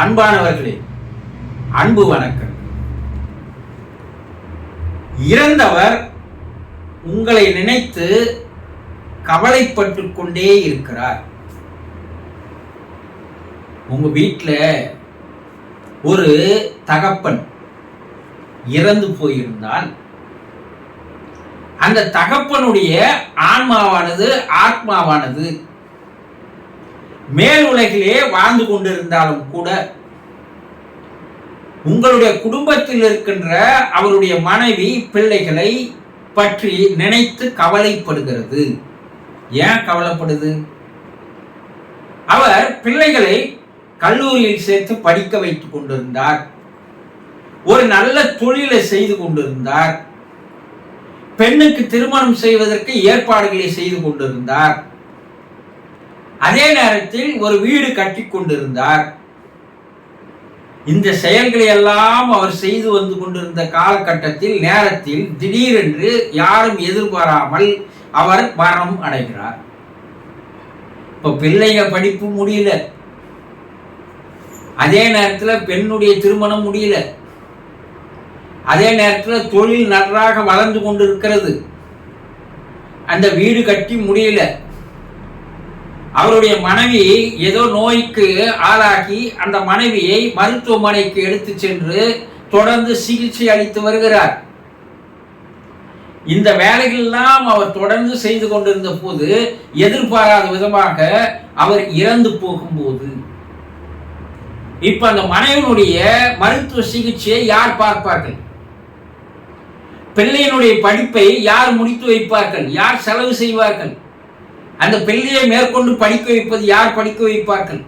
அன்பானவர்களே, அன்பு வணக்கம். இறந்தவர் உங்களை நினைத்து கவலைப்பட்டு கொண்டே இருக்கிறார். உங்க வீட்டில் ஒரு தகப்பன் இறந்து போயிருந்தால் அந்த தகப்பனுடைய ஆத்மாவானது மேல் உலகிலே வாழ்ந்து கொண்டிருந்தாலும் கூட உங்களுடைய குடும்பத்தில் இருக்கின்ற அவருடைய மனைவி பிள்ளைகளை பற்றி நினைத்து கவலைப்படுகிறது. ஏன் கவலைப்படுது? அவர் பிள்ளைகளை கல்லூரியில் சேர்த்து படிக்க வைத்துக் கொண்டிருந்தார், ஒரு நல்ல தொழிலை செய்து கொண்டிருந்தார், பெண்ணுக்கு திருமணம் செய்வதற்கு ஏற்பாடுகளை செய்து கொண்டிருந்தார், அதே நேரத்தில் ஒரு வீடு கட்டி கொண்டிருந்தார். இந்த செயல்களை எல்லாம் அவர் செய்து வந்து கொண்டிருந்த காலகட்டத்தில் நேரத்தில் திடீரென்று யாரும் எதிர்பாராமல் அவர் மரணம் அடைகிறார். இப்ப பிள்ளைங்க படிப்பு முடியல, அதே நேரத்தில் பெண்ணுடைய திருமணம் முடியல, அதே நேரத்தில் தொழில் நன்றாக வளர்ந்து கொண்டிருக்கிறது, அந்த வீடு கட்டி முடியல. அவருடைய மனைவி ஏதோ நோய்க்கு ஆளாகி அந்த மனைவியை மருத்துவமனைக்கு எடுத்து சென்று தொடர்ந்து சிகிச்சை அளித்து வருகிறார். இந்த வேலைகளெல்லாம் அவர் தொடர்ந்து செய்து கொண்டிருந்த போது எதிர்பாராத விதமாக அவர் இறந்து போகும்போது இப்ப அந்த மனைவியினுடைய மருத்துவ சிகிச்சையை யார் பார்ப்பார்கள்? பிள்ளையினுடைய படிப்பை யார் முடித்து வைப்பார்கள்? யார் செலவு செய்வார்கள்? அந்த பிள்ளையை மேற்கொண்டு படிக்க வைப்பது யார் படிக்க வைப்பார்கள்?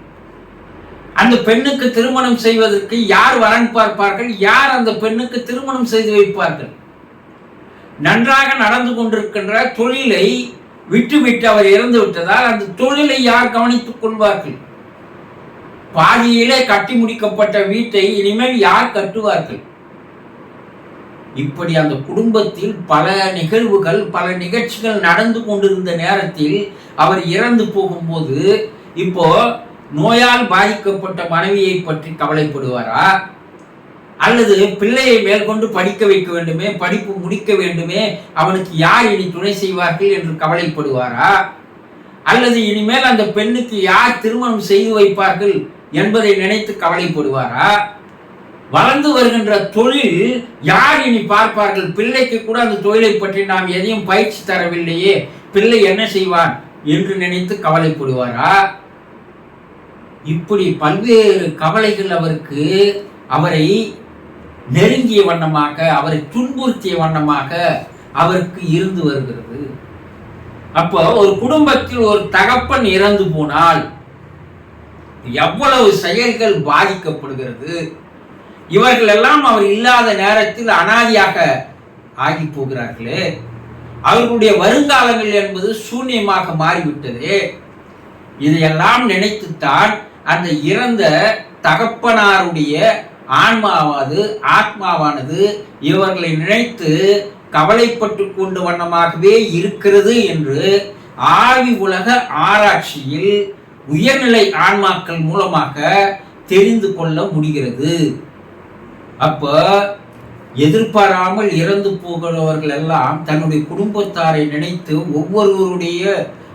அந்த பெண்ணுக்கு திருமணம் செய்வதற்கு யார் வரன் பார்ப்பார்கள்? யார் அந்த பெண்ணுக்கு திருமணம் செய்து வைப்பார்கள்? நன்றாக நடந்து கொண்டிருக்கின்ற தொழிலை விட்டுவிட்டு அவர் இறந்து விட்டதால் அந்த தொழிலை யார் கவனித்துக் கொள்வார்கள்? பாதியிலே கட்டி முடிக்கப்பட்ட வீட்டை இனிமேல் யார் கட்டுவார்கள்? இப்படி அந்த குடும்பத்தில் பல நிகழ்வுகள், பல நிகழ்ச்சிகள் நடந்து கொண்டிருந்த நேரத்தில் அவர் இறந்து போகும்போது இப்போ நோயால் பாதிக்கப்பட்ட மனைவியை பற்றி கவலைப்படுவாரா? அல்லது பிள்ளையை மேற்கொண்டு படிக்க வைக்க வேண்டுமே, படிப்பு முடிக்க வேண்டுமே, அவனுக்கு யார் இனி துணை செய்வார்கள் என்று கவலைப்படுவாரா? அல்லது இனிமேல் அந்த பெண்ணுக்கு யார் திருமணம் செய்து வைப்பார்கள் என்பதை நினைத்து கவலைப்படுவாரா? வளர்ந்து வருகின்ற தொழில் யார் இனி பார்ப்பார்கள்? பிள்ளைக்கு கூட அந்த தொழிலை பற்றி நாம் எதையும் பயிற்சி தரவில்லையே, பிள்ளை என்ன செய்வான் என்று நினைத்து கவலைப்படுவாரா? இப்படி பல்வேறு கவலைகள் அவரை நெருங்கிய வண்ணமாக, அவரை துன்புறுத்திய வண்ணமாக அவருக்கு இருந்து வருகிறது. அப்போ ஒரு குடும்பத்தில் ஒரு தகப்பன் இறந்து போனால் எவ்வளவு செயல்கள் பாதிக்கப்படுகிறது. இவர்கள் எல்லாம் அவர் இல்லாத நேரத்தில் அனாதியாக ஆகி போகிறார்களே, அவர்களுடைய வருங்காலங்கள் என்பது சூன்யமாக மாறிவிட்டது. இதையெல்லாம் நினைத்துத்தான் அந்த இறந்த தகப்பனாருடைய ஆத்மாவானது இவர்களை நினைத்து கவலைப்பட்டு கொண்டு வண்ணமாகவே இருக்கிறது என்று ஆவி உலக ஆராய்ச்சியில் உயர்நிலை ஆன்மாக்கள் மூலமாக தெரிந்து கொள்ள முடிகிறது. அப்ப எதிர்பாராமல் இறந்து போகிறவர்கள் எல்லாம் தன்னுடைய குடும்பத்தாரை நினைத்து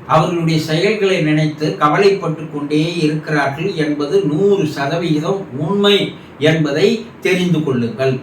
அவர்களுடைய செயல்களை நினைத்து கவலைப்பட்டு கொண்டே இருக்கிறார்கள் என்பது 100% உண்மை என்பதை தெரிந்து கொள்ளுங்கள்.